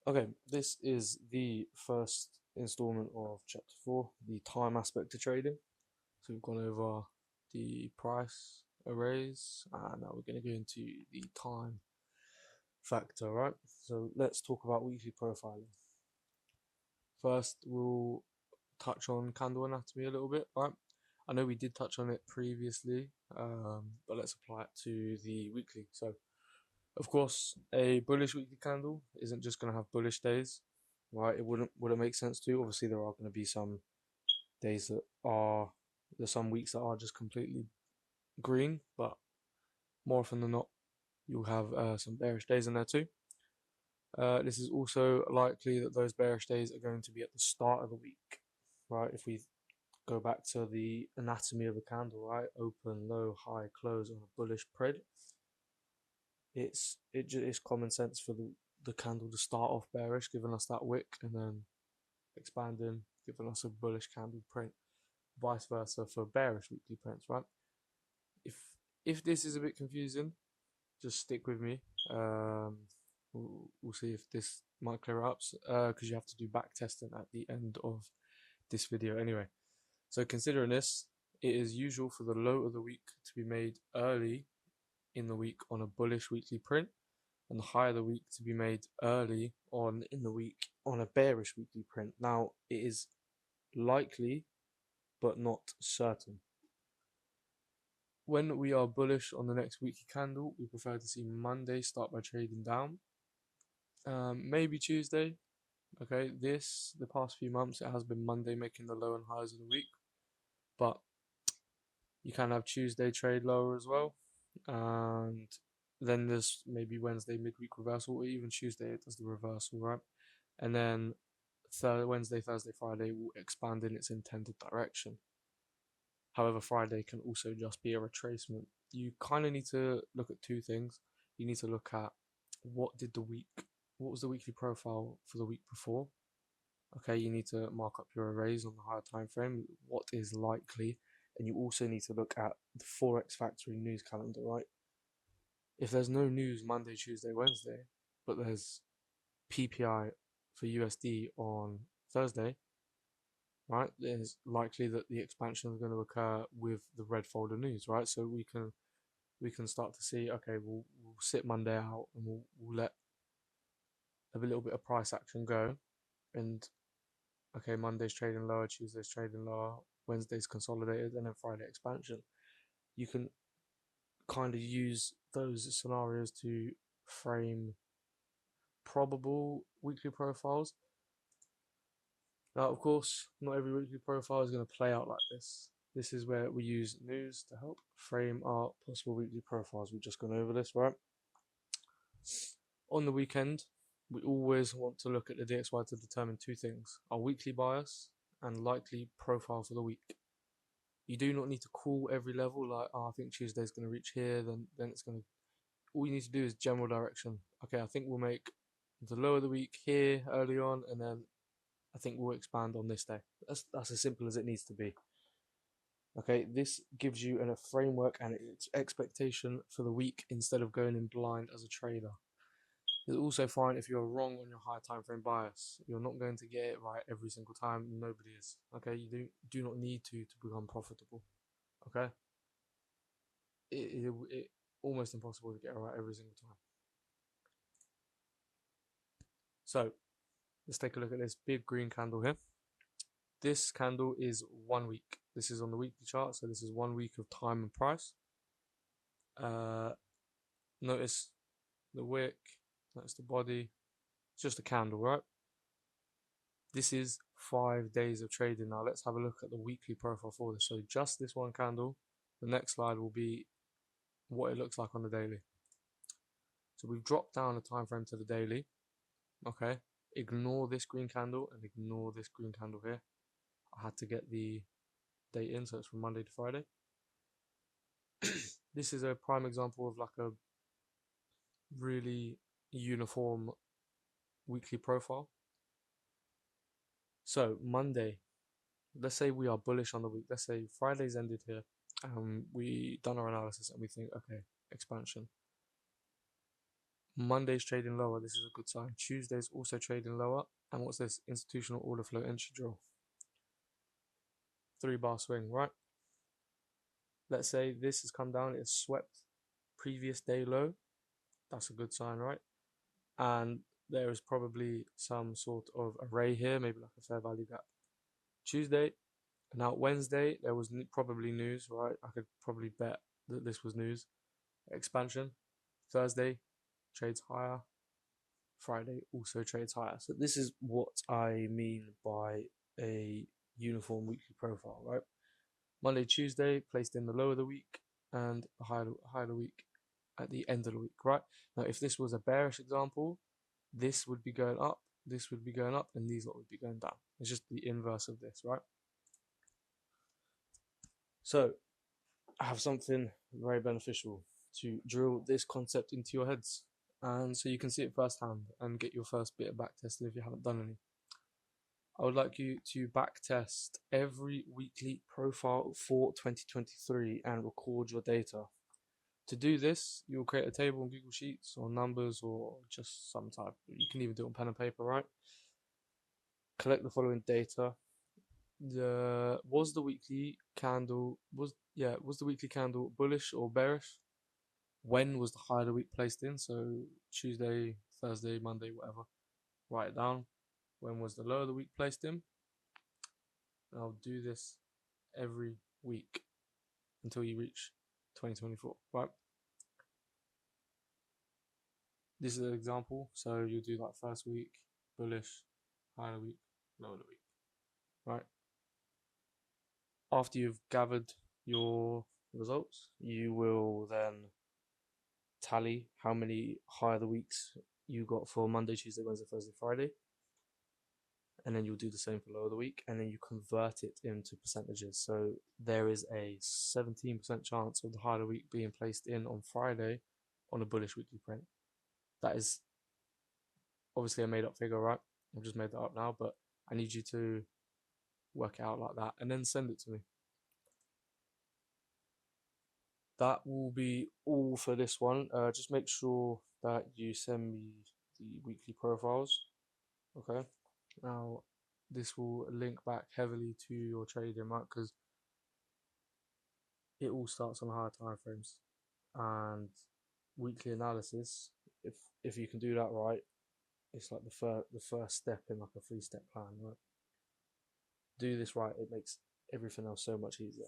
Okay, this is the first installment of chapter 4, the time aspect of trading. So we've gone over the price arrays, and now we're going to go into the time factor, right? So let's talk about weekly profiling. First, we'll touch on candle anatomy a little bit, right? I know we did touch on it previously, but let's apply it to the weekly. So, of course, a bullish weekly candle isn't just going to have bullish days, right? It wouldn't make sense to. Obviously, there are going to be some days that are there's some weeks that are just completely green, but more often than not, you'll have some bearish days in there too. This is also likely that those bearish days are going to be at the start of the week, right? If we go back to the anatomy of a candle, right? Open, low, high, close on a bullish print. It's common sense for the candle to start off bearish, giving us that wick, and then expanding, giving us a bullish candle print. Vice versa for bearish weekly prints, right? If if this is a bit confusing, just stick with me. We'll see if this might clear up, because you have to do back testing at the end of this video anyway. So considering this, it is usual for the low of the week to be made early in the week on a bullish weekly print, and the high of the week to be made early on in the week on a bearish weekly print. Now, it is likely, but not certain. When we are bullish on the next weekly candle, we prefer to see Monday start by trading down. Maybe Tuesday. Okay, the past few months, it has been Monday making the low and highs of the week, but you can have Tuesday trade lower as well. And then there's maybe Wednesday midweek reversal, or even Tuesday it does the reversal, right? And then Wednesday, Thursday, Friday will expand in its intended direction. However, Friday can also just be a retracement. You kind of need to look at two things. You need to look at what was the weekly profile for the week before. Okay, you need to mark up your arrays on the higher time frame. What is likely, and you also need to look at the Forex Factory news calendar, right? If there's no news Monday, Tuesday, Wednesday, but there's PPI for USD on Thursday, right? It's likely that the expansion is going to occur with the red folder news, right? So we can start to see, okay, we'll sit Monday out, and we'll let a little bit of price action go, and okay, Monday's trading lower, Tuesday's trading lower, Wednesday's consolidated, and then Friday expansion. You can kind of use those scenarios to frame probable weekly profiles. Now, of course, not every weekly profile is going to play out like this. This is where we use news to help frame our possible weekly profiles. We've just gone over this, right? On the weekend, we always want to look at the DXY to determine two things: our weekly bias and likely profile for the week. You do not need to call every level like, oh, I think Tuesday's going to reach here, then it's going to. All you need to do is general direction. Okay, I think we'll make the low of the week here early on, and then I think we'll expand on this day. That's as simple as it needs to be. Okay, this gives you a framework and expectation for the week instead of going in blind as a trader. It's also fine if you're wrong on your high time frame bias. You're not going to get it right every single time. Nobody is. Okay, you do not need to become profitable. Okay, it almost impossible to get it right every single time. So let's take a look at this big green candle here. This candle is 1 week. This is on the weekly chart, so this is 1 week of time and price. Notice the wick, that's the body. It's just a candle, right? This is 5 days of trading. Now let's have a look at the weekly profile for this. So just this one candle. The next slide will be what it looks like on the daily. So we've dropped down the time frame to the daily. Okay, ignore this green candle and ignore this green candle here. I had to get the date in, so it's from Monday to Friday. This is a prime example of like a really uniform weekly profile. So Monday, let's say we are bullish on the week. Let's say Friday's ended here. We done our analysis and we think, okay, expansion. Monday's trading lower. This is a good sign. Tuesday's also trading lower. And what's this? Institutional order flow entry drill. 3-bar swing, right? Let's say this has come down. It's swept previous day low. That's a good sign, right? And there is probably some sort of array here, maybe like a fair value gap. Tuesday. Now Wednesday, there was probably news, right? I could probably bet that this was news. Expansion. Thursday, trades higher. Friday also trades higher. So this is what I mean by a uniform weekly profile, right? Monday, Tuesday, placed in the low of the week and the high of the week at the end of the week, right? Now, if this was a bearish example, this would be going up, this would be going up, and these lot would be going down. It's just the inverse of this, right? So I have something very beneficial to drill this concept into your heads, and so you can see it firsthand and get your first bit of back testing if you haven't done any. I would like you to back test every weekly profile for 2023 and record your data. To do this, you'll create a table on Google Sheets or Numbers or just some type. You can even do it on pen and paper, right? Collect the following data. Was the weekly candle bullish or bearish? When was the high of the week placed in? So Tuesday, Thursday, Monday, whatever. Write it down. When was the low of the week placed in? And I'll do this every week until you reach 2024, right? This is an example. So you'll do like first week, bullish, high of the week, low of the week, right? After you've gathered your results, you will then tally how many high of the weeks you got for Monday, Tuesday, Wednesday, Thursday, Friday. And then you'll do the same for low of the week, and then you convert it into percentages. So there is a 17% chance of the high of the week being placed in on Friday on a bullish weekly print. That is obviously a made up figure, right? I've just made that up now, but I need you to work it out like that and then send it to me. That will be all for this one. Just make sure that you send me the weekly profiles. Okay. Now, this will link back heavily to your trading, right? Because it all starts on higher time frames and weekly analysis. If you can do that right, it's like the first step in like a 3-step plan, right? Do this right, it makes everything else so much easier.